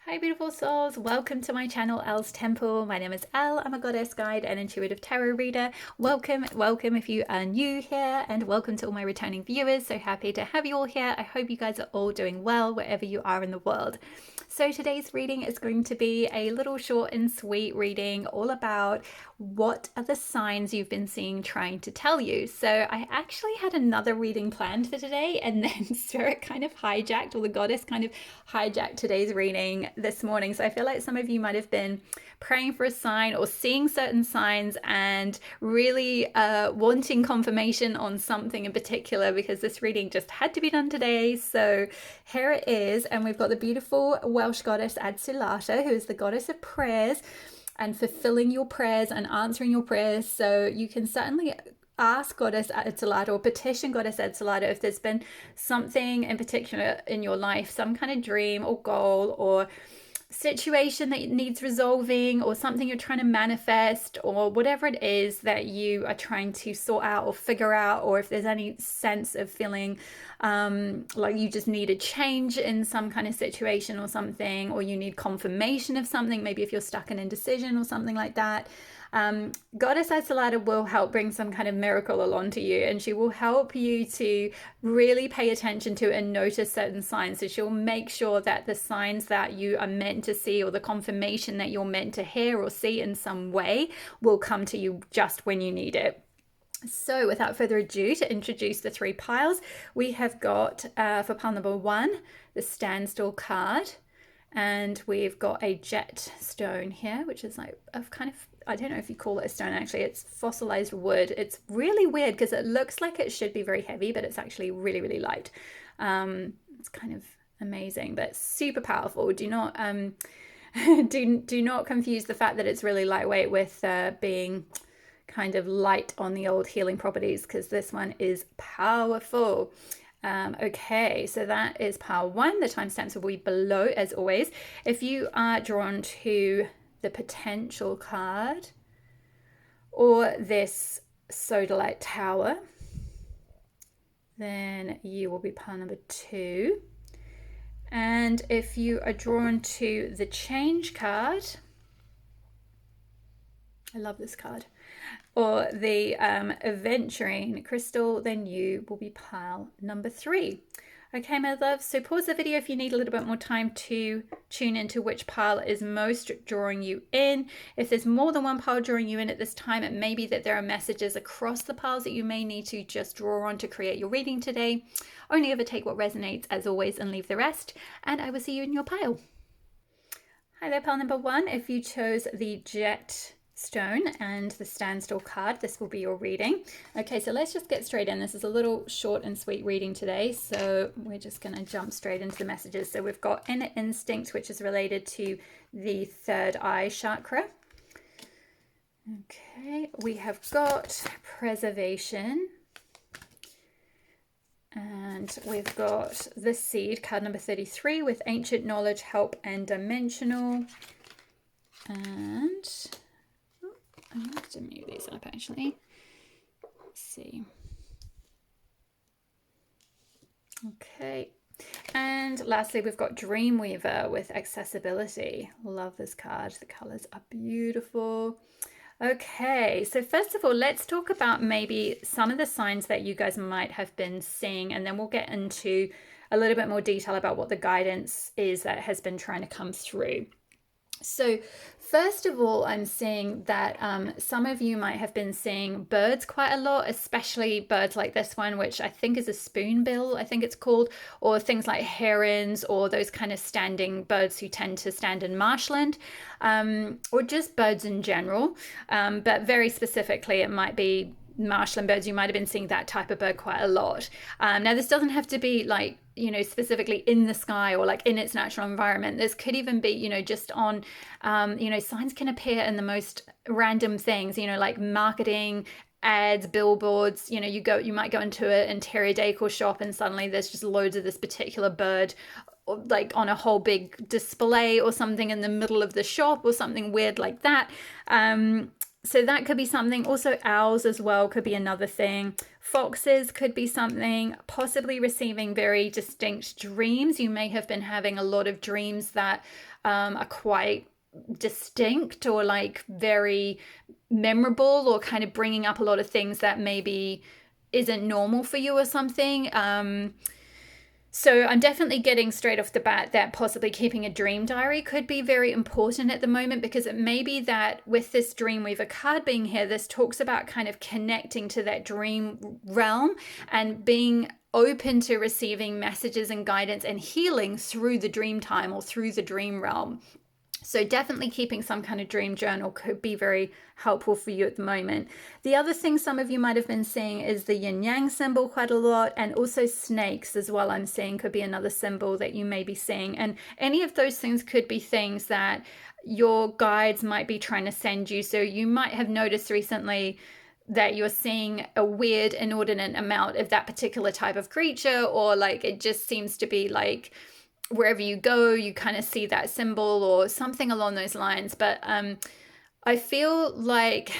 Hi beautiful souls, welcome to my channel Elle's Temple. My name is Elle, I'm a goddess guide and intuitive tarot reader. Welcome if you are new here, and welcome to all my returning viewers. So happy to have you all here. I hope you guys are all doing well wherever you are in the world. So today's reading is going to be a little short and sweet reading all about what are the signs you've been seeing trying to tell you. So I actually had another reading planned for today, and then Spirit kind of hijacked, or the goddess kind of hijacked today's reading this morning. So I feel like some of you might have been praying for a sign or seeing certain signs and really wanting confirmation on something in particular, because this reading just had to be done today. So here it is, and we've got the beautiful Welsh goddess Adsullata, who is the goddess of prayers and fulfilling your prayers and answering your prayers. So you can certainly ask Goddess Adsullata or petition Goddess Adsullata if there's been something in particular in your life, some kind of dream or goal or situation that needs resolving, or something you're trying to manifest, or whatever it is that you are trying to sort out or figure out, or if there's any sense of feeling like you just need a change in some kind of situation or something, or you need confirmation of something, maybe if you're stuck in indecision or something like that. Goddess Adsullata will help bring some kind of miracle along to you, and she will help you to really pay attention to and notice certain signs. So she'll make sure that the signs that you are meant to see, or the confirmation that you're meant to hear or see in some way, will come to you just when you need it. So without further ado, to introduce the three piles, we have got for pile number 1, the standstill card. And we've got a jet stone here, which is like a kind of, I don't know if you call it a stone, actually. It's fossilized wood. It's really weird because it looks like it should be very heavy, but it's actually really, really light. It's kind of amazing, but super powerful. Do not do not confuse the fact that it's really lightweight with being kind of light on the old healing properties, because this one is powerful. Okay, so that is pile 1. The timestamps will be below as always. If you are drawn to the potential card or this sodalite tower, then you will be pile number 2. And if you are drawn to the change card, I love this card, or the aventurine crystal, then you will be pile number 3. Okay, my love, so pause the video if you need a little bit more time to tune into which pile is most drawing you in. If there's more than one pile drawing you in at this time, it may be that there are messages across the piles that you may need to just draw on to create your reading today. Only ever take what resonates, as always, and leave the rest, and I will see you in your pile. Hi there, pile number 1. If you chose the jet stone and the standstill card, this will be your reading. Okay, so let's just get straight in. This is a little short and sweet reading today, so we're just going to jump straight into the messages. So we've got inner instinct, which is related to the third eye chakra. Okay, we have got preservation, and we've got the seed, card number 33, with ancient knowledge, help, and dimensional. And I have to move these up, actually. Let's see. Okay. And lastly, we've got Dreamweaver with accessibility. Love this card. The colors are beautiful. Okay, so first of all, let's talk about maybe some of the signs that you guys might have been seeing, and then we'll get into a little bit more detail about what the guidance is that has been trying to come through. So first of all, I'm seeing that some of you might have been seeing birds quite a lot, especially birds like this one, which I think is a spoonbill, I think it's called, or things like herons, or those kind of standing birds who tend to stand in marshland, or just birds in general. But very specifically, it might be marshland birds. You might have been seeing that type of bird quite a lot. Now, this doesn't have to be like, you know, specifically in the sky or like in its natural environment. This could even be, you know, just on, you know, signs can appear in the most random things, you know, like marketing ads, billboards. You know, you might go into an interior decor shop and suddenly there's just loads of this particular bird, like on a whole big display or something in the middle of the shop or something weird like that. So that could be something. Also, owls as well could be another thing. Foxes could be something. Possibly receiving very distinct dreams. You may have been having a lot of dreams that are quite distinct or like very memorable, or kind of bringing up a lot of things that maybe isn't normal for you or something. So I'm definitely getting straight off the bat that possibly keeping a dream diary could be very important at the moment, because it may be that with this Dreamweaver card being here, this talks about kind of connecting to that dream realm and being open to receiving messages and guidance and healing through the dream time or through the dream realm. So definitely keeping some kind of dream journal could be very helpful for you at the moment. The other thing some of you might have been seeing is the yin yang symbol quite a lot, and also snakes as well, I'm seeing could be another symbol that you may be seeing. And any of those things could be things that your guides might be trying to send you. So you might have noticed recently that you're seeing a weird, inordinate amount of that particular type of creature, or like it just seems to be like wherever you go, you kind of see that symbol or something along those lines. But I feel like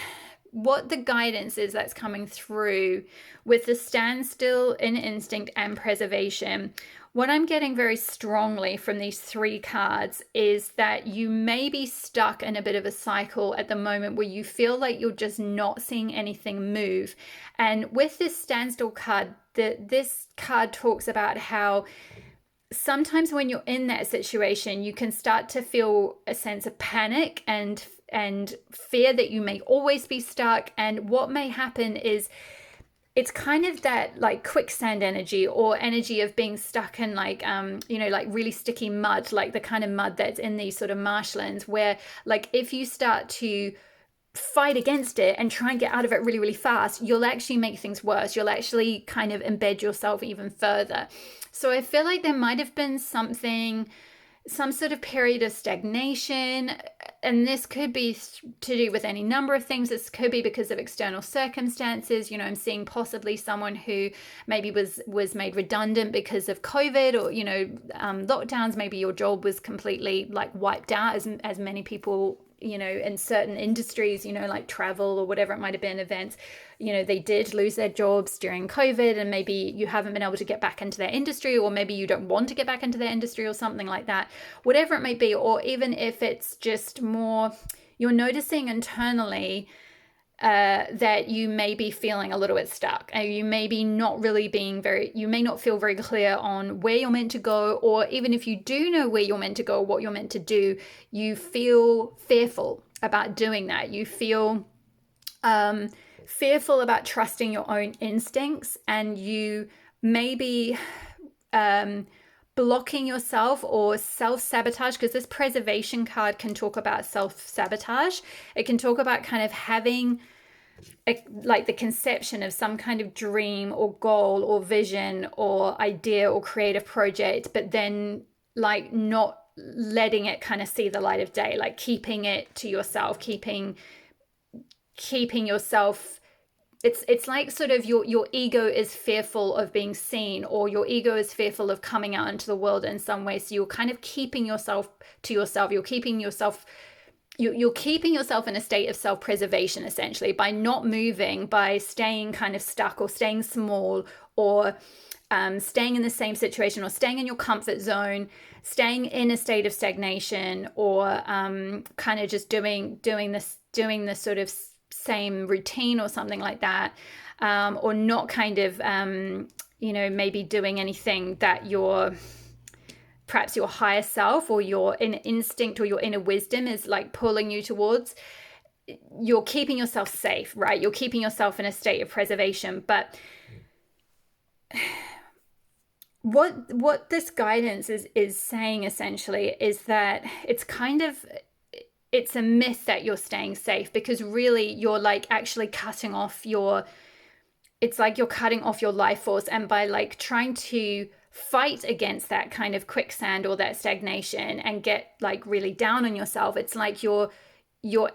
what the guidance is that's coming through with the standstill in instinct and preservation, what I'm getting very strongly from these three cards is that you may be stuck in a bit of a cycle at the moment where you feel like you're just not seeing anything move. And with this standstill card, this card talks about how sometimes when you're in that situation, you can start to feel a sense of panic and fear that you may always be stuck. And what may happen is it's kind of that like quicksand energy, or energy of being stuck in like like really sticky mud, like the kind of mud that's in these sort of marshlands, where like if you start to fight against it and try and get out of it really, really fast, you'll actually make things worse. You'll actually kind of embed yourself even further. So I feel like there might have been some sort of period of stagnation, and this could be to do with any number of things. This could be because of external circumstances. I'm seeing possibly someone who maybe was made redundant because of COVID, or lockdowns. Maybe your job was completely like wiped out, as many people in certain industries, like travel or whatever it might have been, events, they did lose their jobs during COVID, and maybe you haven't been able to get back into their industry, or maybe you don't want to get back into their industry or something like that, whatever it may be. Or even if it's just more, you're noticing internally that you may be feeling a little bit stuck, and you may be not really you may not feel very clear on where you're meant to go, or even if you do know where you're meant to go, what you're meant to do, you feel fearful about doing that. You feel fearful about trusting your own instincts, and you may be blocking yourself or self-sabotage, because this preservation card can talk about self-sabotage. It can talk about kind of having like the conception of some kind of dream or goal or vision or idea or creative project, but then like not letting it kind of see the light of day, like keeping it to yourself, keeping yourself. It's like sort of your ego is fearful of being seen, or your ego is fearful of coming out into the world in some way. So you're kind of keeping yourself to yourself. You're keeping yourself in a state of self-preservation, essentially, by not moving, by staying kind of stuck, or staying small, or staying in the same situation, or staying in your comfort zone, staying in a state of stagnation, or kind of just doing this sort of same routine or something like that, or not kind of maybe doing anything that perhaps your higher self or your inner instinct or your inner wisdom is like pulling you towards. You're keeping yourself safe, right? You're keeping yourself in a state of preservation. But what this guidance is saying essentially is that it's a myth that you're staying safe, because really you're like actually cutting off your life force. And by like trying to fight against that kind of quicksand or that stagnation and get like really down on yourself, it's like you're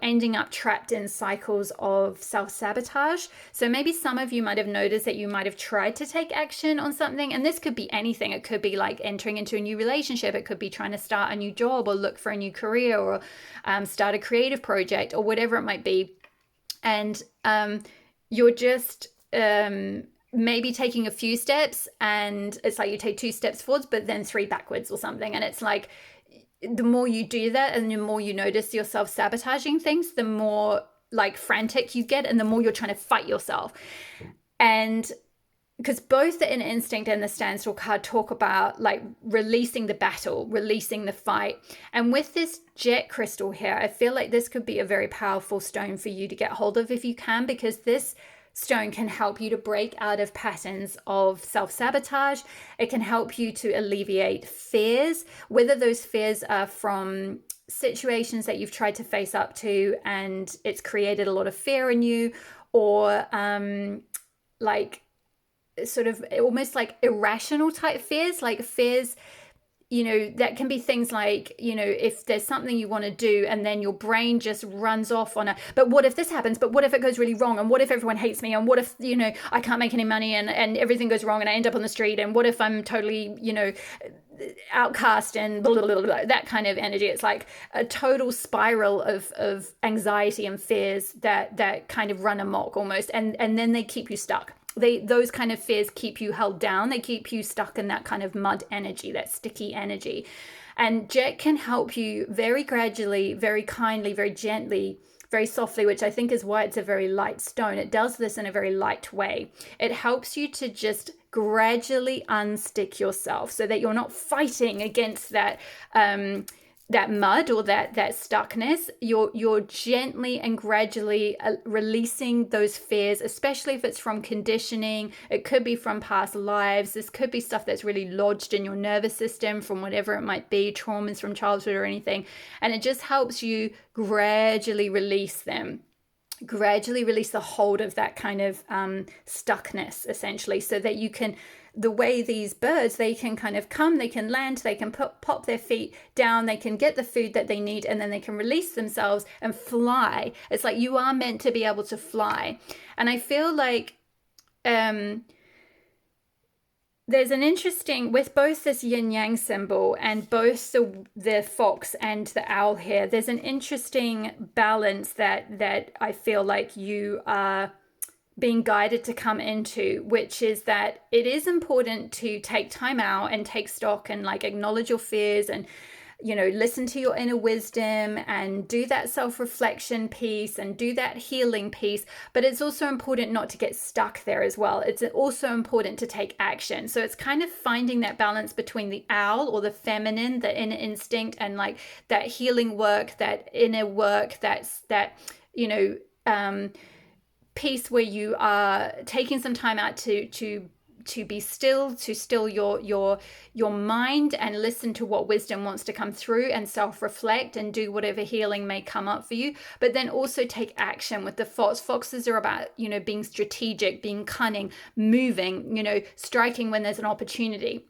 ending up trapped in cycles of self-sabotage. So maybe some of you might have noticed that you might have tried to take action on something, and this could be anything. It could be like entering into a new relationship, it could be trying to start a new job or look for a new career, or start a creative project, or whatever it might be. and you're just maybe taking a few steps, and it's like you take 2 steps forwards but then 3 backwards or something, and it's like the more you do that and the more you notice yourself sabotaging things, the more like frantic you get and the more you're trying to fight yourself. And because both the inner instinct and the standstill card talk about like releasing the battle, releasing the fight. And with this jet crystal here, I feel like this could be a very powerful stone for you to get hold of if you can, because this stone can help you to break out of patterns of self-sabotage. It can help you to alleviate fears, whether those fears are from situations that you've tried to face up to and it's created a lot of fear in you, or like sort of almost like irrational type fears, like fears, you know, that can be things like, you know, if there's something you want to do and then your brain just runs off on but what if this happens, but what if it goes really wrong, and what if everyone hates me, and what if, you know, I can't make any money and everything goes wrong and I end up on the street, and what if I'm totally, you know, outcast, and blah, blah, blah, blah, that kind of energy. It's like a total spiral of anxiety and fears that kind of run amok almost, and then they keep you stuck. Those kind of fears keep you held down. They keep you stuck in that kind of mud energy, that sticky energy. And Jet can help you very gradually, very kindly, very gently, very softly, which I think is why it's a very light stone. It does this in a very light way. It helps you to just gradually unstick yourself so that you're not fighting against that that mud or that stuckness. You're gently and gradually releasing those fears, especially if it's from conditioning. It could be from past lives. This could be stuff that's really lodged in your nervous system from whatever it might be, traumas from childhood or anything. And it just helps you gradually release them. Gradually release the hold of that kind of stuckness, essentially, so that you can, the way these birds, they can kind of come, they can land, they can pop their feet down, they can get the food that they need, and then they can release themselves and fly. It's like you are meant to be able to fly. And I feel like there's an interesting, with both this yin yang symbol and both the fox and the owl here, there's an interesting balance that I feel like you are being guided to come into, which is that it is important to take time out and take stock and like acknowledge your fears and, you know, listen to your inner wisdom and do that self-reflection piece and do that healing piece. But it's also important not to get stuck there as well. It's also important to take action. So it's kind of finding that balance between the owl or the feminine, the inner instinct, and like that healing work, that inner work, that's that, you know, piece where you are taking some time out to be still, to still your mind and listen to what wisdom wants to come through and self-reflect and do whatever healing may come up for you. But then also take action with the fox. Foxes are about, you know, being strategic, being cunning, moving, you know, striking when there's an opportunity.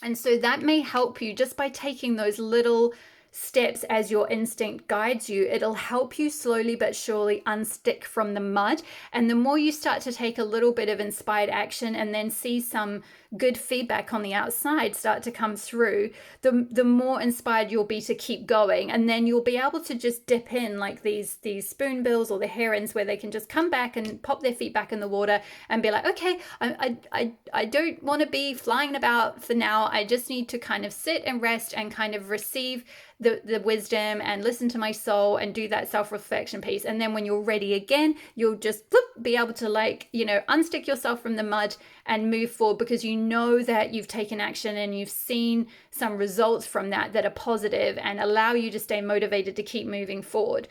And so that may help you just by taking those little steps as your instinct guides you. It'll help you slowly but surely unstick from the mud. And the more you start to take a little bit of inspired action and then see some good feedback on the outside start to come through, the more inspired you'll be to keep going. And then you'll be able to just dip in like these spoonbills or the herons, where they can just come back and pop their feet back in the water and be like, okay, I don't want to be flying about for now. I just need to kind of sit and rest and kind of receive the wisdom and listen to my soul and do that self-reflection piece. And then when you're ready again, you'll just be able to, like, you know, unstick yourself from the mud and move forward, because you know that you've taken action and you've seen some results from that are positive and allow you to stay motivated to keep moving forward.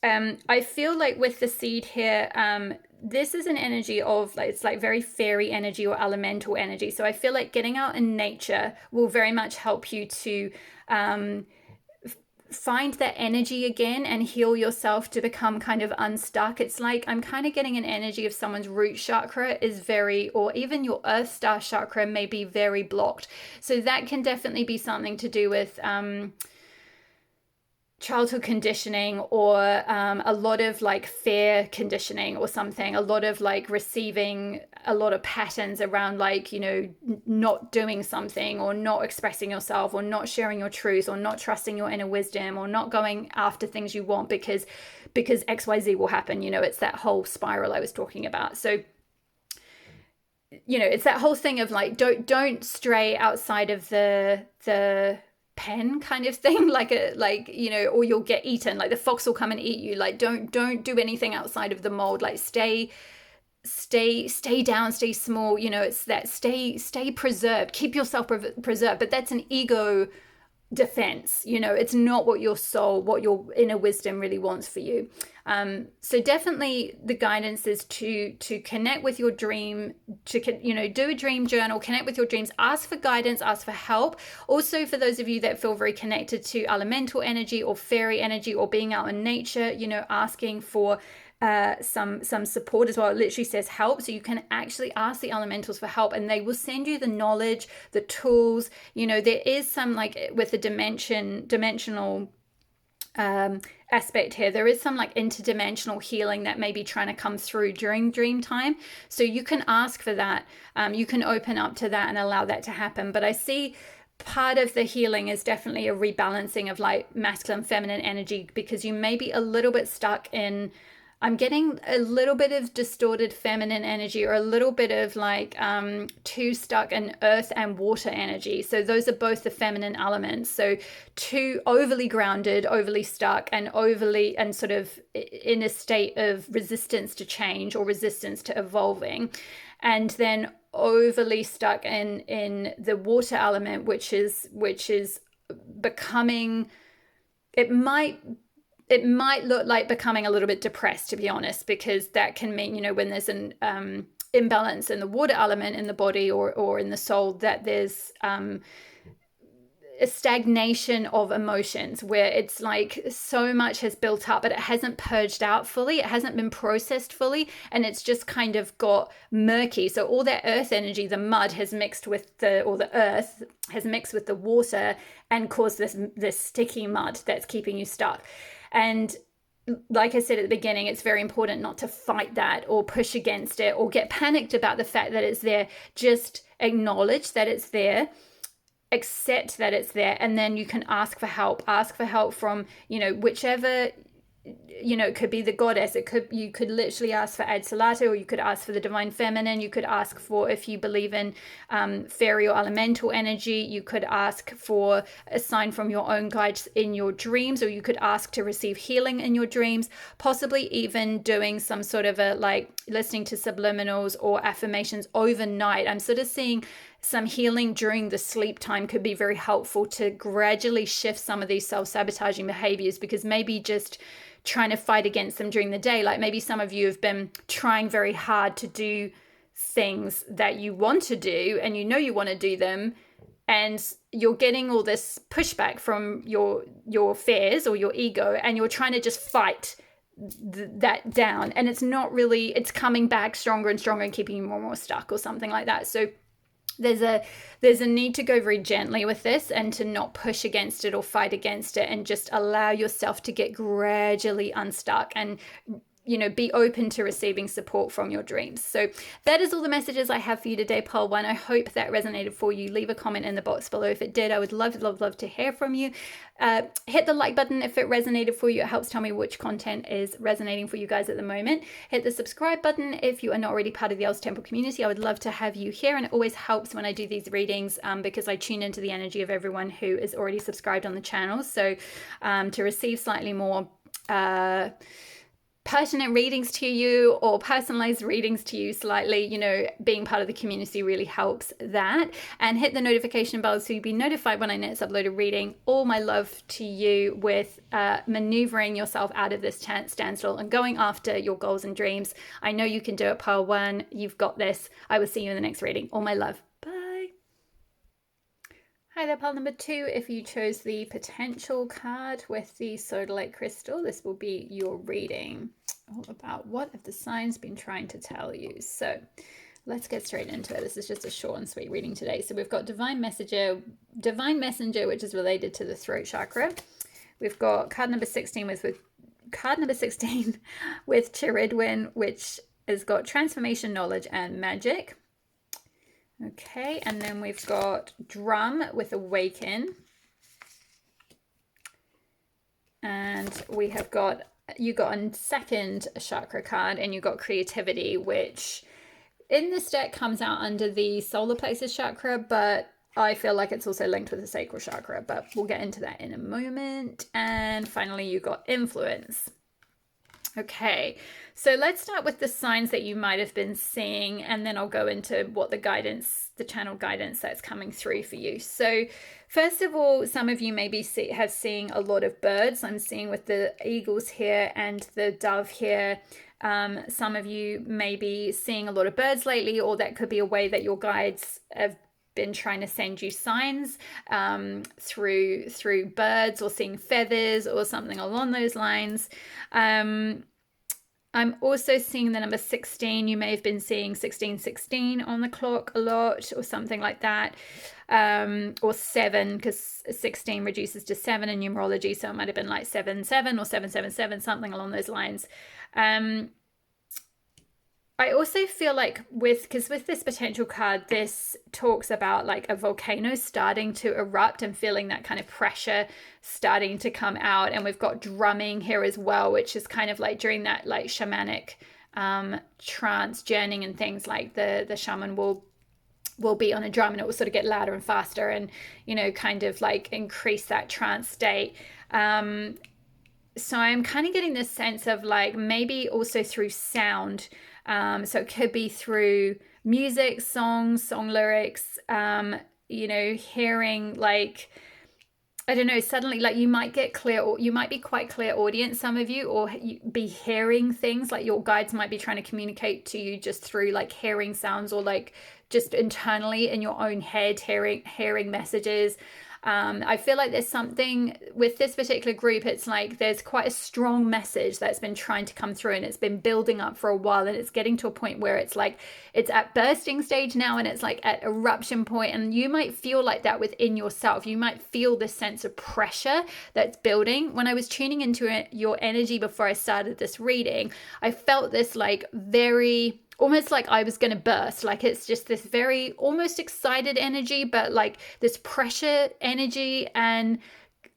I feel like with the seed here, this is an energy of, like, it's like very fairy energy or elemental energy. So I feel like getting out in nature will very much help you to find that energy again and heal yourself to become kind of unstuck. It's like I'm kind of getting an energy of someone's root chakra is very, or even your earth star chakra may be very blocked. So that can definitely be something to do with childhood conditioning, or a lot of like fear conditioning or something, a lot of like receiving a lot of patterns around like, you know, not doing something, or not expressing yourself, or not sharing your truth, or not trusting your inner wisdom, or not going after things you want because XYZ will happen. You know, it's that whole spiral I was talking about. So, you know, it's that whole thing of like, don't stray outside of the pen kind of thing, like you know, or you'll get eaten, like the fox will come and eat you. Like don't do anything outside of the mold. Like stay down, stay small. You know, it's that stay preserved, keep yourself preserved. But that's an ego defense. You know, it's not what your soul, what your inner wisdom really wants for you. So definitely the guidance is to connect with your dream, to, you know, do a dream journal, connect with your dreams, ask for guidance, ask for help. Also, for those of you that feel very connected to elemental energy or fairy energy or being out in nature, you know, asking for some support as well. It literally says help, so you can actually ask the elementals for help, and they will send you the knowledge, the tools. You know, there is some, like with the dimensional aspect here, there is some like interdimensional healing that may be trying to come through during dream time, so you can ask for that. You can open up to that and allow that to happen. But I see part of the healing is definitely a rebalancing of like masculine feminine energy, because you may be a little bit stuck in, I'm getting a little bit of distorted feminine energy, or a little bit of like too stuck in earth and water energy. So those are both the feminine elements. So too overly grounded, overly stuck, and overly, and sort of in a state of resistance to change or resistance to evolving. And then overly stuck in the water element, which is becoming, it might look like becoming a little bit depressed, to be honest, because that can mean, you know, when there's an imbalance in the water element in the body or in the soul, that there's a stagnation of emotions, where it's like so much has built up, but it hasn't purged out fully, it hasn't been processed fully, and it's just kind of got murky. So all that earth energy, the mud has mixed with the earth has mixed with the water and caused this sticky mud that's keeping you stuck. And like I said at the beginning, it's very important not to fight that or push against it or get panicked about the fact that it's there. Just acknowledge that it's there, accept that it's there, and then you can ask for help. Ask for help from, you know, whichever, you know, it could be the goddess, you could literally ask for Adsullata, or you could ask for the divine feminine. You could ask for, if you believe in fairy or elemental energy, you could ask for a sign from your own guides in your dreams, or you could ask to receive healing in your dreams, possibly even doing some sort of a, like, listening to subliminals or affirmations overnight. I'm sort of seeing some healing during the sleep time could be very helpful to gradually shift some of these self-sabotaging behaviors, because maybe just trying to fight against them during the day, like maybe some of you have been trying very hard to do things that you want to do, and you know you want to do them, and you're getting all this pushback from your fears or your ego, and you're trying to just fight that down, and it's not really, it's coming back stronger and stronger and keeping you more and more stuck or something like that. So there's a need to go very gently with this, and to not push against it or fight against it, and just allow yourself to get gradually unstuck, and, you know, be open to receiving support from your dreams. So that is all the messages I have for you today, Pile 1. I hope that resonated for you. Leave a comment in the box below if it did. I would love to hear from you. Hit the like button if it resonated for you. It helps tell me which content is resonating for you guys at the moment. Hit the subscribe button if you are not already part of the Els Temple community. I would love to have you here, and it always helps when I do these readings because I tune into the energy of everyone who is already subscribed on the channel. So to receive slightly more pertinent readings to you, or personalized readings to you slightly, you know, being part of the community really helps that. And hit the notification bell so you'll be notified when I next upload a reading. All my love to you with maneuvering yourself out of this standstill and going after your goals and dreams. I know you can do it, Pile 1. You've got this. I will see you in the next reading. All my love. Bye. Hi there, pile number 2. If you chose the potential card with the sodalite crystal, this will be your reading all about what have the signs been trying to tell you. So let's get straight into it. This is just a short and sweet reading today. So we've got Divine Messenger, which is related to the throat chakra. We've got card number 16 with card number 16 with Chiridwin, which has got transformation, knowledge, and magic. Okay, and then we've got drum with awaken. And we have got, you got a second chakra card, and you got creativity, which in this deck comes out under the solar plexus chakra, but I feel like it's also linked with the sacral chakra, but we'll get into that in a moment. And finally, you got influence. Okay, so let's start with the signs that you might have been seeing, and then I'll go into what the guidance, the channel guidance that's coming through for you. So first of all, some of you maybe have seen a lot of birds. I'm seeing with the eagles here and the dove here. Some of you may be seeing a lot of birds lately, or that could be a way that your guides have been trying to send you signs through birds, or seeing feathers or something along those lines. I'm also seeing the number 16. You may have been seeing 1616 on the clock a lot, or something like that. Or 7, because 16 reduces to 7 in numerology, so it might have been like 77 or 777, something along those lines. I also feel like because with this potential card, this talks about like a volcano starting to erupt and feeling that kind of pressure starting to come out. And we've got drumming here as well, which is kind of like during that like shamanic trance journeying and things, like the shaman will be on a drum, and it will sort of get louder and faster, and, you know, kind of like increase that trance state. So I'm kind of getting this sense of like maybe also through sound. So it could be through music, songs, song lyrics, you know, hearing like, I don't know, suddenly like you might get clear, or you might be quite clear audience, some of you, or you be hearing things like your guides might be trying to communicate to you just through like hearing sounds, or like just internally in your own head, hearing messages. I feel like there's something with this particular group, it's like there's quite a strong message that's been trying to come through, and it's been building up for a while, and it's getting to a point where it's like it's at bursting stage now, and it's like at eruption point, and you might feel like that within yourself. You might feel this sense of pressure that's building. When I was tuning into your energy before I started this reading, I felt this like very almost like I was going to burst. Like it's just this very almost excited energy, but like this pressure energy, and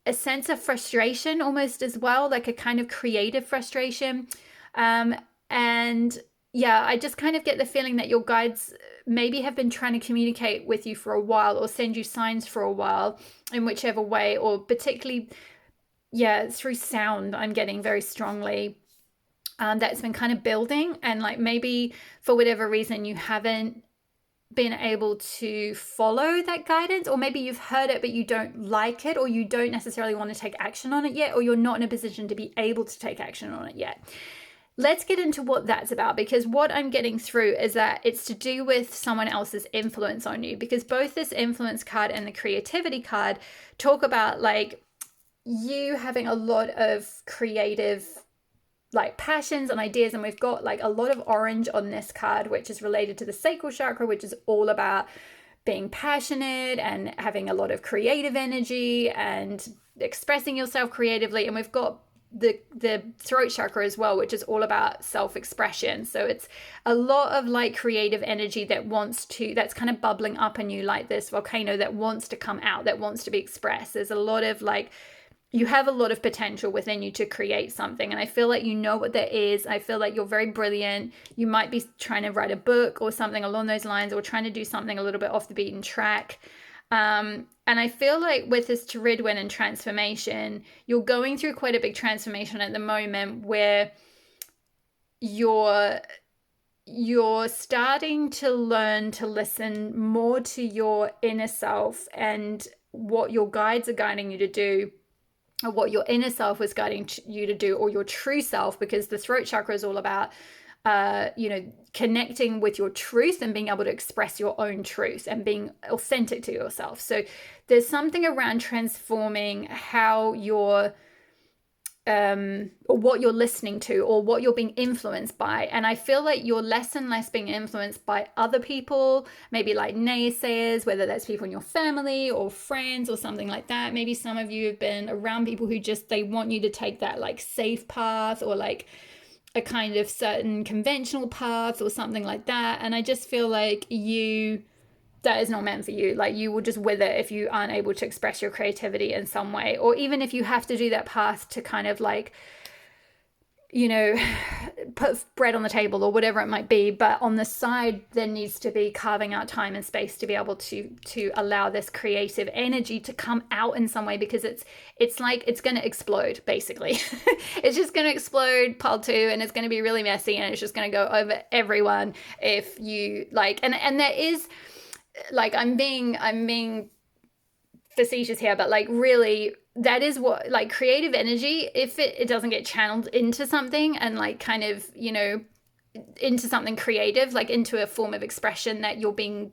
a sense of frustration almost as well, like a kind of creative frustration. And yeah, I just kind of get the feeling that your guides maybe have been trying to communicate with you for a while, or send you signs for a while, in whichever way, or particularly, yeah, through sound. I'm getting very strongly. That's been kind of building, and like maybe for whatever reason you haven't been able to follow that guidance, or maybe you've heard it but you don't like it, or you don't necessarily want to take action on it yet, or you're not in a position to be able to take action on it yet. Let's get into what that's about, because what I'm getting through is that it's to do with someone else's influence on you, because both this influence card and the creativity card talk about like you having a lot of creative like passions and ideas. And we've got like a lot of orange on this card, which is related to the sacral chakra, which is all about being passionate and having a lot of creative energy and expressing yourself creatively. And we've got the throat chakra as well, which is all about self-expression. So it's a lot of like creative energy that's kind of bubbling up in you, like this volcano that wants to come out, that wants to be expressed. There's a lot of like, you have a lot of potential within you to create something. And I feel like you know what that is. I feel like you're very brilliant. You might be trying to write a book or something along those lines, or trying to do something a little bit off the beaten track. And I feel like with this Chiridwin and transformation, you're going through quite a big transformation at the moment, where you're starting to learn to listen more to your inner self and what your guides are guiding you to do, or what your inner self was guiding you to do, or your true self, because the throat chakra is all about, connecting with your truth and being able to express your own truth and being authentic to yourself. So there's something around transforming how you're or what you're listening to or what you're being influenced by. And I feel like you're less and less being influenced by other people, maybe like naysayers, whether that's people in your family or friends or something like that. Maybe some of you have been around people who just, they want you to take that like safe path or like a kind of certain conventional path or something like that. And I just feel like that is not meant for you. Like, you will just wither if you aren't able to express your creativity in some way, or even if you have to do that path to kind of like, you know, put bread on the table or whatever it might be. But on the side, there needs to be carving out time and space to be able to allow this creative energy to come out in some way, because it's like it's going to explode, basically. It's just going to explode, pile two, and it's going to be really messy, and it's just going to go over everyone if you like. And there is, like, I'm being facetious here, but like really that is what, like, creative energy, if it doesn't get channeled into something and like kind of, you know, into something creative, like into a form of expression that you're being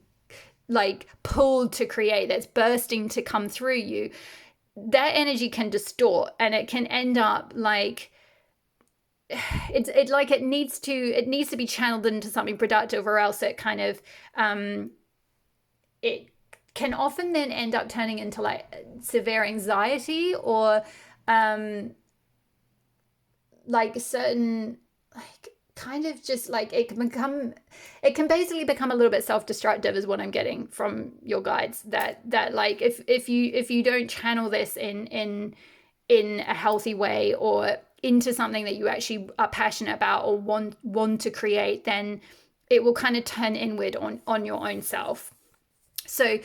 like pulled to create, that's bursting to come through you, that energy can distort, and it can end up like it needs to be channeled into something productive, or else it kind of it can often then end up turning into like severe anxiety, or like certain, like, kind of just like it can basically become a little bit self-destructive, is what I'm getting from your guides, that like if you don't channel this in a healthy way, or into something that you actually are passionate about or want to create, then it will kind of turn inward on your own self. So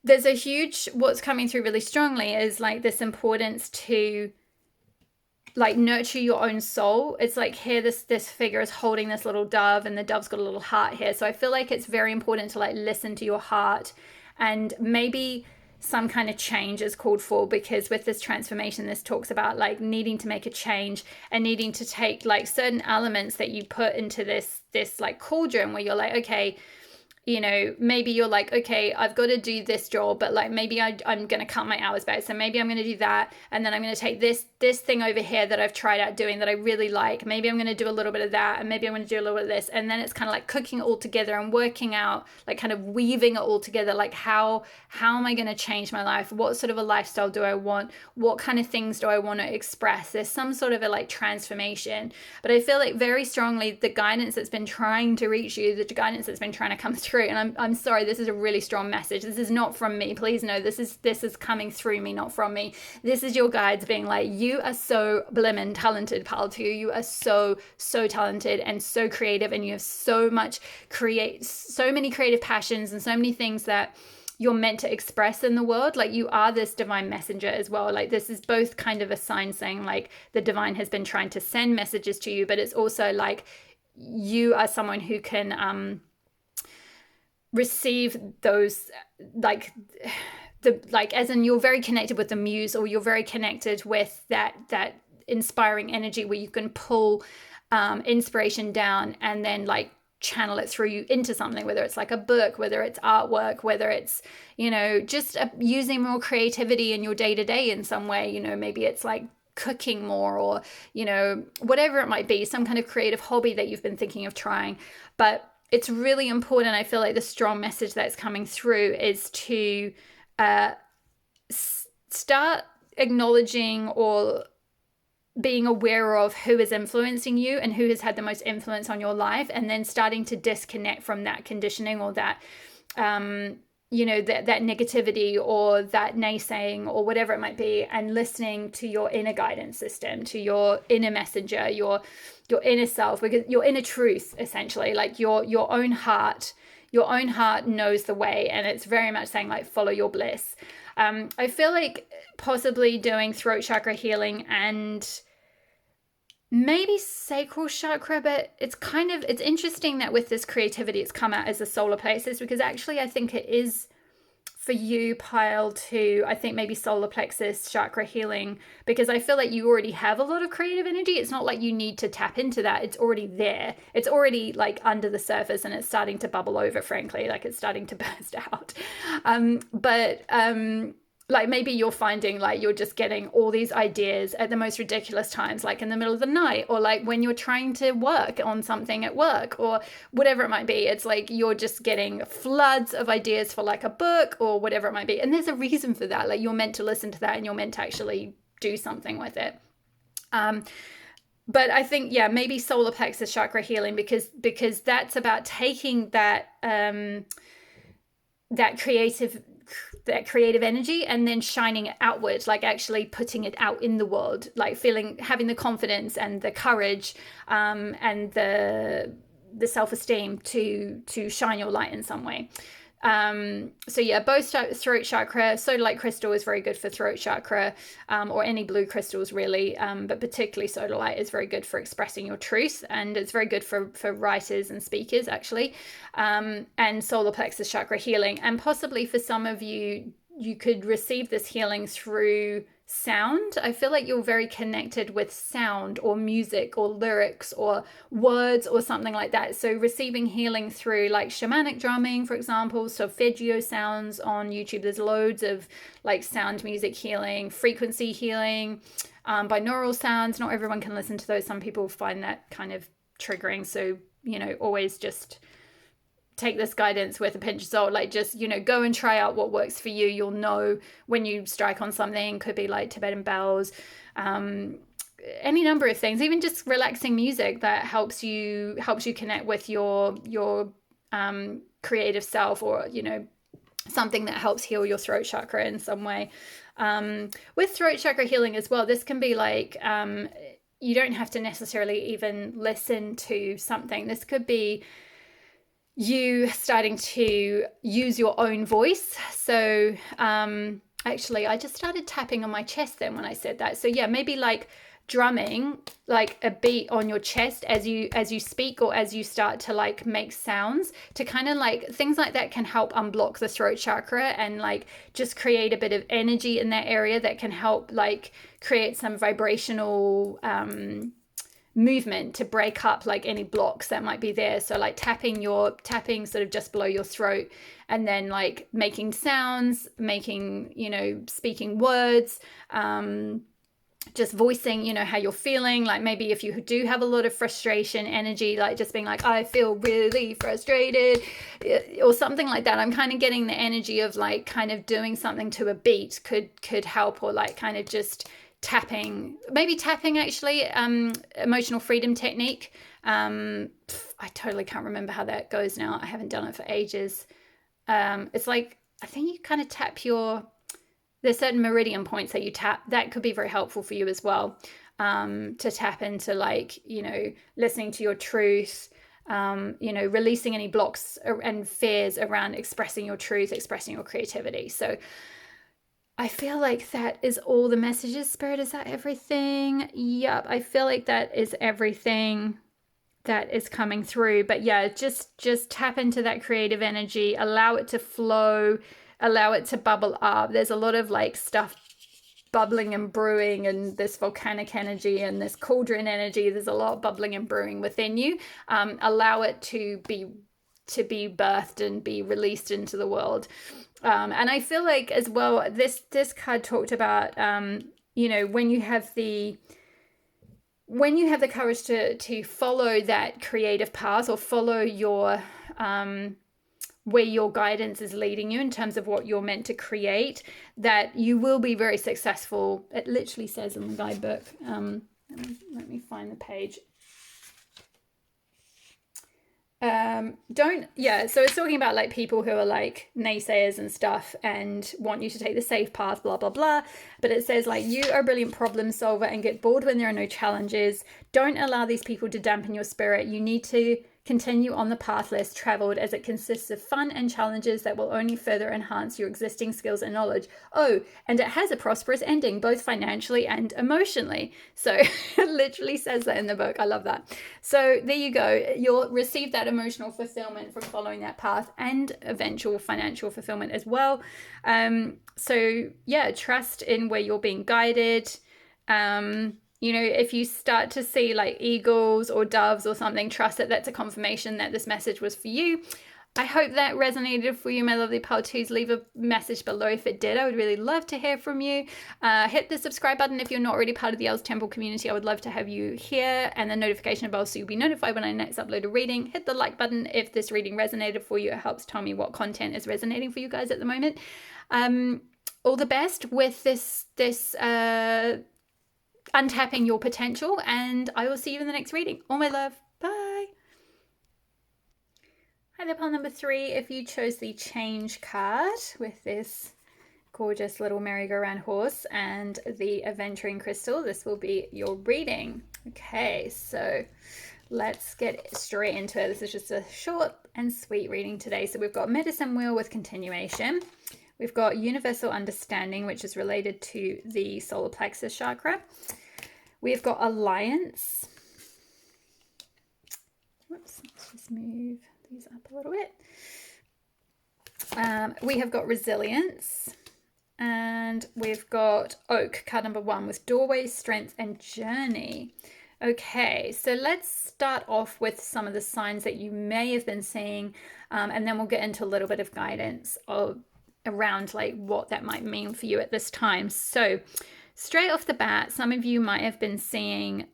there's a huge, what's coming through really strongly is like this importance to like nurture your own soul. It's like here, this figure is holding this little dove, and the dove's got a little heart here. So I feel like it's very important to like listen to your heart, and maybe some kind of change is called for, because with this transformation, this talks about like needing to make a change and needing to take like certain elements that you put into this like cauldron, where you're like, okay, you know, maybe you're like, okay, I've got to do this job, but like maybe I'm going to cut my hours back. So maybe I'm going to do that. And then I'm going to take this thing over here that I've tried out doing that I really like. Maybe I'm going to do a little bit of that. And maybe I'm going to do a little bit of this. And then it's kind of like cooking it all together and working out, like kind of weaving it all together. Like how am I going to change my life? What sort of a lifestyle do I want? What kind of things do I want to express? There's some sort of a like transformation. But I feel like very strongly the guidance that's been trying to reach you, the guidance that's been trying to come through, and I'm sorry, this is a really strong message. This is not from me. Please know this is coming through me, not from me. This is your guides being like, you are so blimmin' talented, pal, too. You are so talented and so creative, and you have so many creative passions and so many things that you're meant to express in the world. Like, you are this divine messenger as well. Like, this is both kind of a sign saying like the divine has been trying to send messages to you, but it's also like you are someone who can receive those, like as in you're very connected with the muse, or you're very connected with that inspiring energy where you can pull inspiration down and then like channel it through you into something, whether it's like a book, whether it's artwork, whether it's, you know, just using more creativity in your day-to-day in some way. You know, maybe it's like cooking more, or, you know, whatever it might be, some kind of creative hobby that you've been thinking of trying. But it's really important. I feel like the strong message that's coming through is to start acknowledging or being aware of who is influencing you and who has had the most influence on your life, and then starting to disconnect from that conditioning, or that you know, that negativity or that naysaying or whatever it might be, and listening to your inner guidance system, to your inner messenger, your inner self, because your inner truth, essentially, like your own heart knows the way. And it's very much saying like, follow your bliss. I feel like possibly doing throat chakra healing and maybe sacral chakra, but it's interesting that with this creativity, it's come out as the solar plexus, because actually I think it is for you, Pile, to, I think maybe solar plexus chakra healing, because I feel like you already have a lot of creative energy. It's not like you need to tap into that. It's already there. It's already like under the surface, and it's starting to bubble over, frankly, like it's starting to burst out. like maybe you're finding like you're just getting all these ideas at the most ridiculous times, like in the middle of the night, or like when you're trying to work on something at work, or whatever it might be. It's like you're just getting floods of ideas for like a book or whatever it might be. And there's a reason for that. Like you're meant to listen to that and you're meant to actually do something with it. But I think, yeah, maybe solar plexus chakra healing, because that's about taking that that creative energy and then shining it outward, like actually putting it out in the world, like having the confidence and the courage and the self-esteem to shine your light in some way. So yeah, both throat chakra, sodalite crystal is very good for throat chakra, or any blue crystals really, but particularly sodalite is very good for expressing your truth, and it's very good for writers and speakers actually, and solar plexus chakra healing. And possibly for some of you, you could receive this healing through sound. I feel like you're very connected with sound or music or lyrics or words or something like that. So receiving healing through like shamanic drumming, for example, solfeggio sounds on YouTube. There's loads of like sound music healing, frequency healing, binaural sounds. Not everyone can listen to those. Some people find that kind of triggering. So, you know, always just take this guidance with a pinch of salt. Like just, you know, go and try out what works for you. You'll know when you strike on something. Could be like Tibetan bells, any number of things, even just relaxing music that helps you connect with your creative self, or, you know, something that helps heal your throat chakra in some way. With throat chakra healing as well, this can be like, you don't have to necessarily even listen to something. This could be you starting to use your own voice. So actually I just started tapping on my chest then when I said that. So yeah, maybe like drumming like a beat on your chest as you speak, or as you start to like make sounds, to kind of like things like that can help unblock the throat chakra and like just create a bit of energy in that area that can help like create some vibrational movement to break up like any blocks that might be there. So like tapping sort of just below your throat, and then like making sounds, making, you know, speaking words, just voicing, you know, how you're feeling. Like maybe if you do have a lot of frustration energy, like just being like, I feel really frustrated, or something like that. I'm kind of getting the energy of like kind of doing something to a beat could help, or like kind of just tapping actually, emotional freedom technique. I totally can't remember how that goes now. I haven't done it for ages. It's like, I think you kind of tap there's certain meridian points that you tap. That could be very helpful for you as well, to tap into like, you know, listening to your truth, you know, releasing any blocks and fears around expressing your truth, expressing your creativity. So I feel like that is all the messages. Spirit, is that everything? Yep, I feel like that is everything that is coming through. But yeah, just tap into that creative energy, allow it to flow, allow it to bubble up. There's a lot of like stuff bubbling and brewing, and this volcanic energy and this cauldron energy. There's a lot bubbling and brewing within you. Allow it to be birthed and be released into the world. And I feel like as well, this card talked about, you know, when you have the courage to follow that creative path, or follow your where your guidance is leading you in terms of what you're meant to create, that you will be very successful. It literally says in the guidebook, let me find the page. So it's talking about like people who are like naysayers and stuff and want you to take the safe path, blah blah blah, but it says like, you are a brilliant problem solver and get bored when there are no challenges. Don't allow these people to dampen your spirit. You need to continue on the path less traveled, as it consists of fun and challenges that will only further enhance your existing skills and knowledge. Oh, and it has a prosperous ending, both financially and emotionally. So it literally says that in the book. I love that. So there you go. You'll receive that emotional fulfillment from following that path, and eventual financial fulfillment as well. So yeah, trust in where you're being guided. You know, if you start to see like eagles or doves or something, trust that that's a confirmation that this message was for you. I hope that resonated for you, my lovely pal twos. Leave a message below if it did. I would really love to hear from you. Hit the subscribe button if you're not already part of the Els Temple community. I would love to have you here, and the notification bell so you'll be notified when I next upload a reading. Hit the like button if this reading resonated for you. It helps tell me what content is resonating for you guys at the moment. All the best with this untapping your potential, and I will see you in the next reading. All my love. Bye. Hi there, pile number 3. If you chose the change card with this gorgeous little merry-go-round horse and the aventurine crystal, this will be your reading. Okay, so let's get straight into it. This is just a short and sweet reading today. So we've got medicine wheel with continuation. We've got universal understanding, which is related to the solar plexus chakra. We've got alliance. Whoops, let's just move these up a little bit. We have got resilience, and we've got oak, card number 1, with doorway, strength, and journey. Okay, so let's start off with some of the signs that you may have been seeing, and then we'll get into a little bit of guidance around like what that might mean for you at this time. So straight off the bat, some of you might have been seeing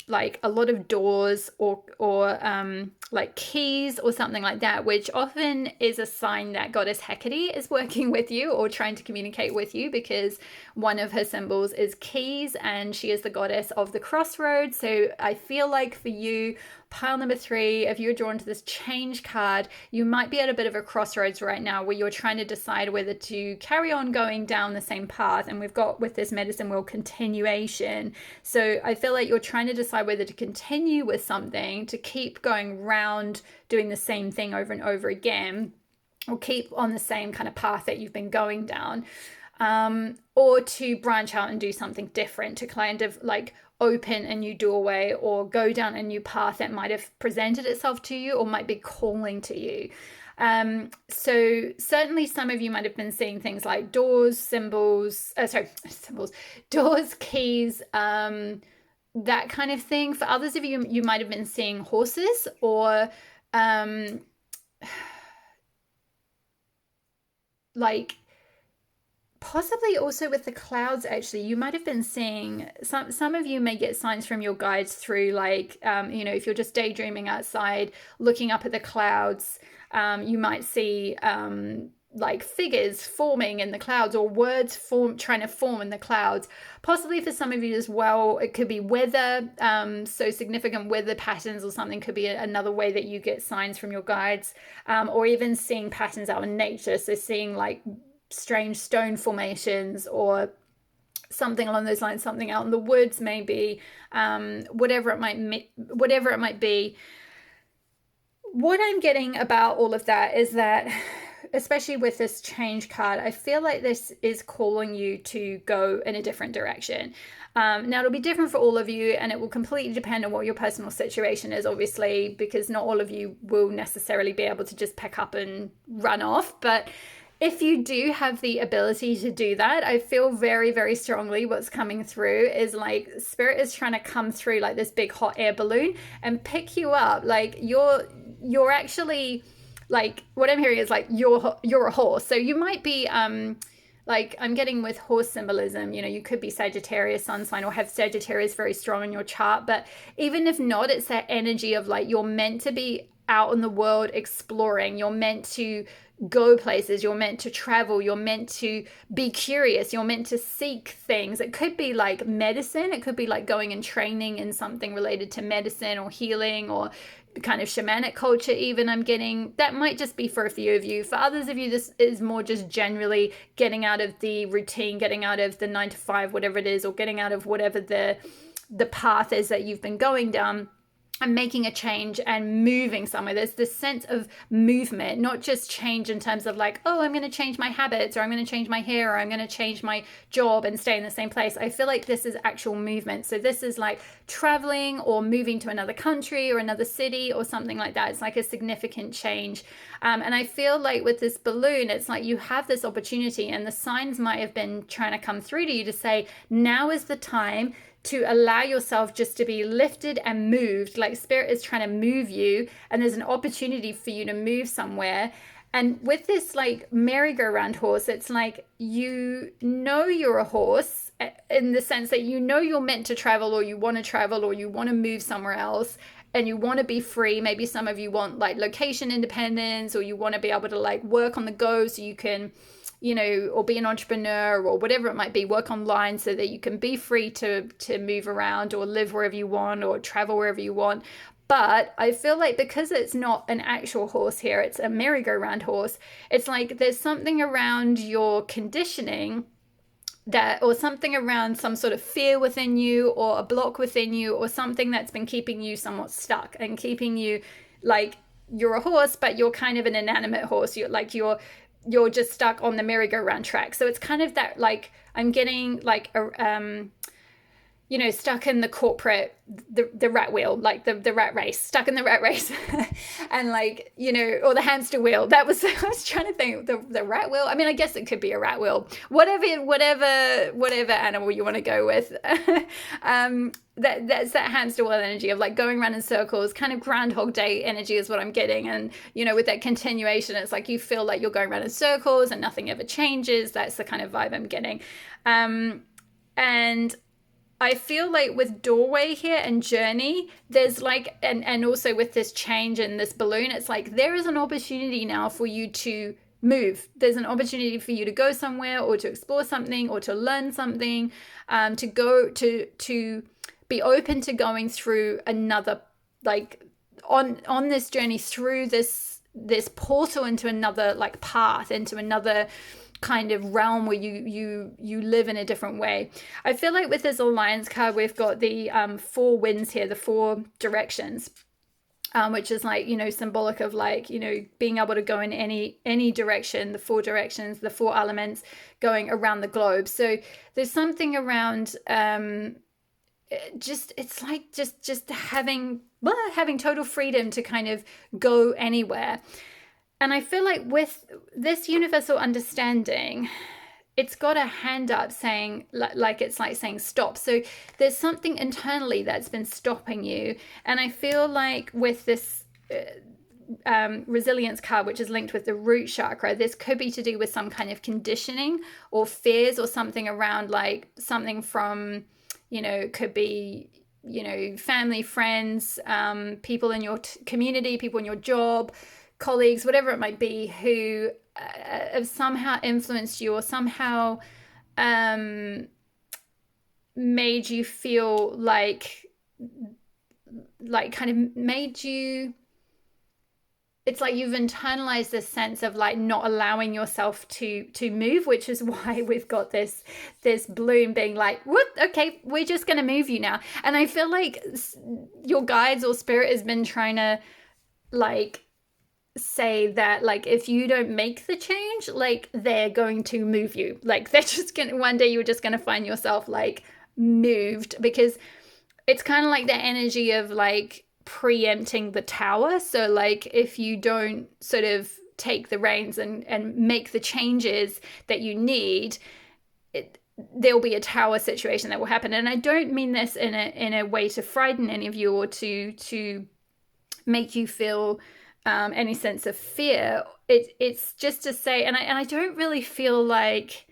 like a lot of doors or like keys or something like that, which often is a sign that goddess Hecate is working with you or trying to communicate with you, because one of her symbols is keys and she is the goddess of the crossroads. So I feel like for you, pile number 3, if you're drawn to this change card, you might be at a bit of a crossroads right now where you're trying to decide whether to carry on going down the same path. And we've got with this medicine wheel continuation. So I feel like you're trying to decide whether to continue with something, to keep going round doing the same thing over and over again, or keep on the same kind of path that you've been going down, or to branch out and do something different, to kind of like open a new doorway or go down a new path that might have presented itself to you or might be calling to you. So certainly some of you might have been seeing things like doors, doors, keys, that kind of thing. For others of you, you might have been seeing horses or like possibly also with the clouds. Actually, you might have been seeing some of you may get signs from your guides through like if you're just daydreaming outside looking up at the clouds, you might see like figures forming in the clouds or words trying to form in the clouds. Possibly for some of you as well, it could be weather, so significant weather patterns or something could be another way that you get signs from your guides, or even seeing patterns out in nature, so seeing like strange stone formations or something along those lines, something out in the woods maybe, whatever it might be. What I'm getting about all of that is that, especially with this change card, I feel like this is calling you to go in a different direction. Now it'll be different for all of you, and it will completely depend on what your personal situation is, obviously, because not all of you will necessarily be able to just pick up and run off. But if you do have the ability to do that, I feel very, very strongly what's coming through is like spirit is trying to come through like this big hot air balloon and pick you up. Like you're actually, like what I'm hearing is like you're a horse. So you might be like I'm getting with horse symbolism, you could be Sagittarius sun sign or have Sagittarius very strong in your chart. But even if not, it's that energy of like you're meant to be out in the world exploring. You're meant to go places, you're meant to travel, you're meant to be curious, you're meant to seek things. It could be like medicine, it could be like going and training in something related to medicine or healing or kind of shamanic culture even. I'm getting that might just be for a few of you. For others of you, this is more just generally getting out of the routine, getting out of the 9 to 5, whatever it is, or getting out of whatever the path is that you've been going down, and making a change and moving somewhere. There's this sense of movement, not just change in terms of like, oh, I'm going to change my habits, or I'm going to change my hair, or I'm going to change my job and stay in the same place. I feel like this is actual movement. So this is like traveling or moving to another country or another city or something like that. It's like a significant change. And I feel like with this balloon, it's like you have this opportunity, and the signs might have been trying to come through to you to say, now is the time to allow yourself just to be lifted and moved. Like spirit is trying to move you, and there's an opportunity for you to move somewhere. And with this like merry-go-round horse, it's like, you know, you're a horse in the sense that you know you're meant to travel, or you want to travel, or you want to move somewhere else, and you want to be free. Maybe some of you want like location independence, or you want to be able to like work on the go so you can, you know, or be an entrepreneur or whatever it might be, work online so that you can be free to move around or live wherever you want or travel wherever you want. But I feel like because it's not an actual horse here, it's a merry-go-round horse, it's like there's something around your conditioning that, or something around some sort of fear within you, or a block within you, or something that's been keeping you somewhat stuck and keeping you like, you're a horse, but you're kind of an inanimate horse. You're just stuck on the merry-go-round track. So it's kind of that, like, I'm getting like a you know, stuck in the corporate, the rat wheel, like the rat race, stuck in the rat race. And like, you know, or the hamster wheel. That was, I was trying to think, the rat wheel. I mean, I guess it could be a rat wheel, whatever animal you want to go with. That's that hamster wheel energy of like going around in circles, kind of Groundhog Day energy is what I'm getting. And, you know, with that continuation, it's like you feel like you're going around in circles and nothing ever changes. That's the kind of vibe I'm getting. And I feel like with doorway here and journey, there's like, and also with this change in this balloon, it's like there is an opportunity now for you to move. There's an opportunity for you to go somewhere, or to explore something, or to learn something, to go to be open to going through another, like on this journey through this portal into another like path, into another kind of realm where you live in a different way. I feel like with this Alliance card, we've got the 4 winds here, the 4 directions, which is like, you know, symbolic of like, you know, being able to go in any direction, the 4 directions, the 4 elements going around the globe. So there's something around it's like just having total freedom to kind of go anywhere. And I feel like with this universal understanding, it's got a hand up saying, like it's like saying stop. So there's something internally that's been stopping you. And I feel like with this resilience card, which is linked with the root chakra, this could be to do with some kind of conditioning or fears, or something around like something from, you know, could be, you know, family, friends, people in your community, people in your job, colleagues, whatever it might be, who have somehow influenced you, or somehow made you feel like kind of made you, it's like you've internalized this sense of like not allowing yourself to move, which is why we've got this balloon being like, whoop, okay, we're just going to move you now. And I feel like your guides or spirit has been trying to like say that like if you don't make the change, like they're going to move you, like they're just gonna, one day you're just going to find yourself like moved, because it's kind of like the energy of like preempting the tower. So like if you don't sort of take the reins and make the changes that you need, there'll be a tower situation that will happen. And I don't mean this in a way to frighten any of you, or to make you feel any sense of fear. It's just to say, and I don't really feel like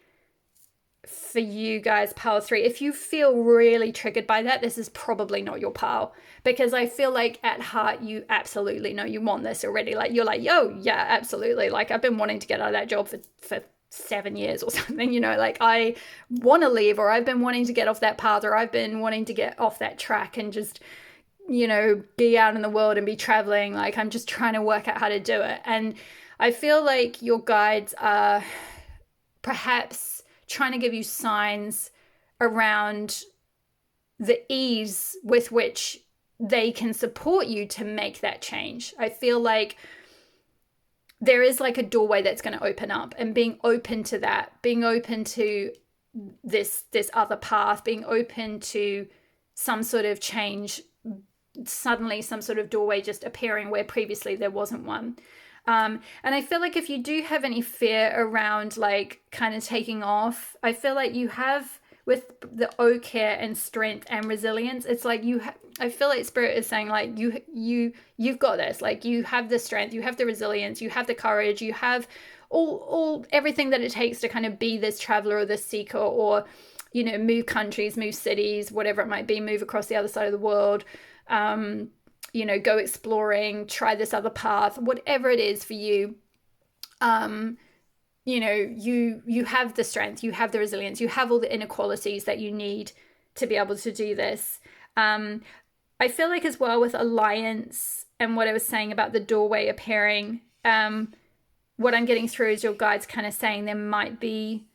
for you guys, pile 3, if you feel really triggered by that, this is probably not your pile, because I feel like at heart you absolutely know you want this already. Like you're like, yo, yeah, absolutely, like I've been wanting to get out of that job for 7 years or something, you know, like I want to leave, or I've been wanting to get off that path, or I've been wanting to get off that track and just, you know, be out in the world and be traveling. Like I'm just trying to work out how to do it. And I feel like your guides are perhaps trying to give you signs around the ease with which they can support you to make that change. I feel like there is like a doorway that's going to open up, and being open to that, being open to this other path, being open to some sort of change, suddenly some sort of doorway just appearing where previously there wasn't one. And I feel like if you do have any fear around like kind of taking off, I feel like you have the care and strength and resilience. It's like I feel like Spirit is saying like you've got this. Like you have the strength, you have the resilience, you have the courage, you have all everything that it takes to kind of be this traveler or this seeker, or move countries, move cities, whatever it might be, move across the other side of the world, go exploring, try this other path, whatever it is for you. You have the strength, you have the resilience, you have all the inequalities that you need to be able to do this. I feel like as well with alliance and what I was saying about the doorway appearing, what I'm getting through is your guides kind of saying there might be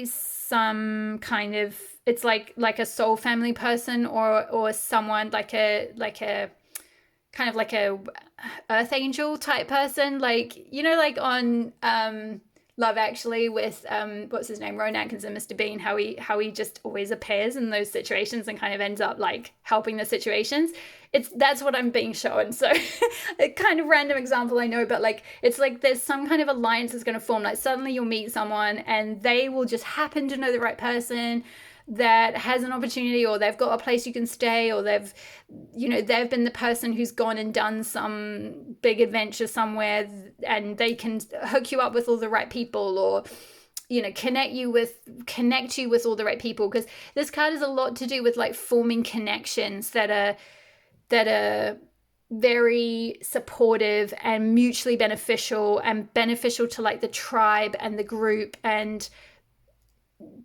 some kind of, it's like a soul family person, or someone like a kind of like a earth angel type person, like like on Love Actually with what's his name, Rowan Atkinson, Mr. Bean, how he just always appears in those situations and kind of ends up like helping the situations. That's what I'm being shown. So a kind of random example, I know, but like it's like there's some kind of alliance that's going to form. Like suddenly you'll meet someone and they will just happen to know the right person that has an opportunity, or they've got a place you can stay, or they've been the person who's gone and done some big adventure somewhere, and they can hook you up with all the right people, or connect you with all the right people, because this card is a lot to do with like forming connections that are very supportive and mutually beneficial, and beneficial to like the tribe and the group, and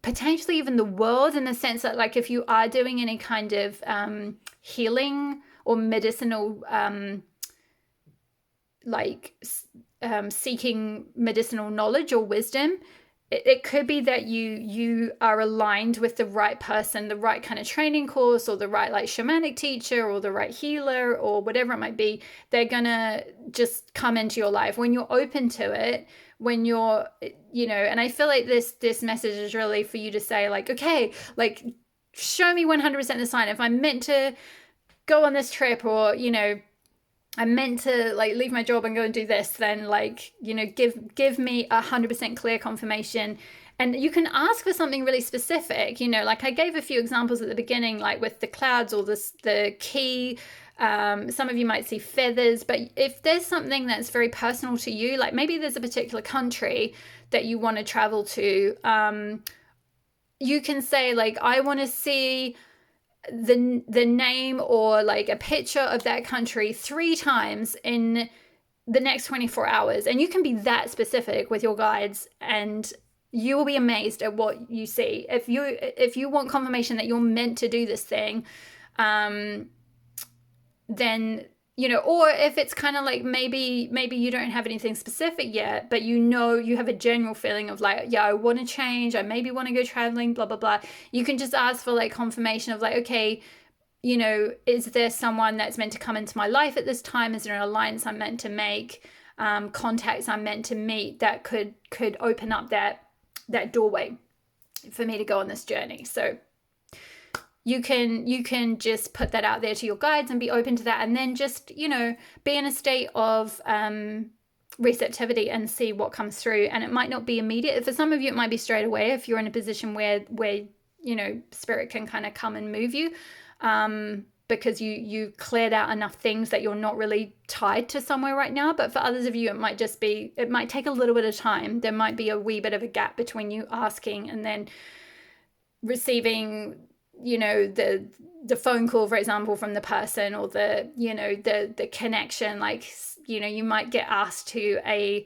potentially even the world, in the sense that like if you are doing any kind of healing or medicinal seeking medicinal knowledge or wisdom, it could be that you are aligned with the right person, the right kind of training course, or the right like shamanic teacher, or the right healer, or whatever it might be. They're gonna just come into your life when you're open to it, when you're and I feel like this message is really for you to say like, okay, like show me 100% the sign. If I'm meant to go on this trip, or I'm meant to like leave my job and go and do this, then like give me 100% clear confirmation. And you can ask for something really specific, like I gave a few examples at the beginning, like with the clouds, or the key. Some of you might see feathers, but if there's something that's very personal to you, like maybe there's a particular country that you want to travel to, you can say like, I want to see the name or like a picture of that country 3 times in the next 24 hours. And you can be that specific with your guides, and you will be amazed at what you see. If you want confirmation that you're meant to do this thing, then or if it's kind of like maybe you don't have anything specific yet, but you have a general feeling of like, yeah, I want to change, I maybe want to go traveling, blah blah blah. You can just ask for like confirmation of like, okay, is there someone that's meant to come into my life at this time? Is there an alliance I'm meant to make, contacts I'm meant to meet that could open up that doorway for me to go on this journey? So you can just put that out there to your guides and be open to that, and then just be in a state of receptivity and see what comes through. And it might not be immediate. For some of you it might be straight away, if you're in a position where Spirit can kind of come and move you, because you cleared out enough things that you're not really tied to somewhere right now. But for others of you, it might take a little bit of time. There might be a wee bit of a gap between you asking and then receiving the phone call, for example, from the person, or the connection. Like you might get asked to a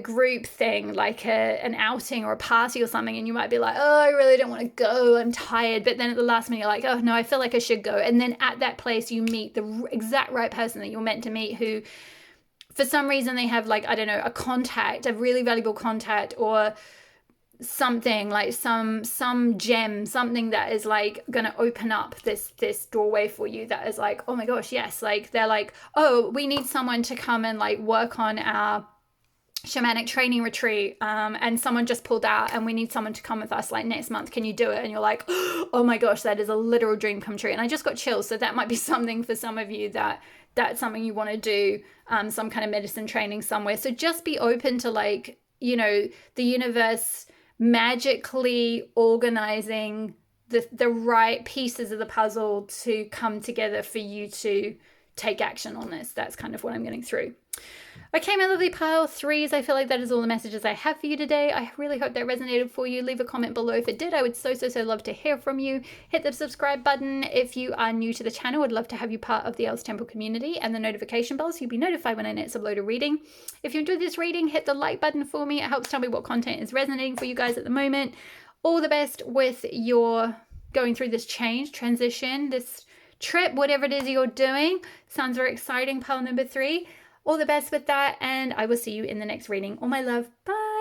group thing, like an outing or a party or something, and you might be like, oh, I really don't want to go, I'm tired. But then at the last minute you're like, oh no, I feel like I should go. And then at that place you meet the exact right person that you're meant to meet, who for some reason they have like, I don't know, a contact, a really valuable contact, or something like some gem, something that is like going to open up this doorway for you, that is like, oh my gosh, yes. Like they're like, oh, we need someone to come and like work on our shamanic training retreat, and someone just pulled out, and we need someone to come with us like next month, can you do it? And you're like, oh my gosh, that is a literal dream come true. And I just got chills. So that might be something for some of you, that's something you want to do, some kind of medicine training somewhere. So just be open to like the universe magically organizing the right pieces of the puzzle to come together for you to take action on this. That's kind of what I'm getting through. Okay, my lovely pile threes, I feel like that is all the messages I have for you today. I really hope that resonated for you. Leave a comment below if it did. I would so love to hear from you. Hit the subscribe button if you are new to the channel. I'd love to have you part of the Els Temple community, and the notification bell so you'll be notified when I next upload a reading. If you enjoyed this reading, hit the like button for me. It helps tell me what content is resonating for you guys at the moment. All the best with your going through this transition, this trip, whatever it is you're doing. Sounds very exciting, pile number 3. All the best with that, and I will see you in the next reading. All my love. Bye.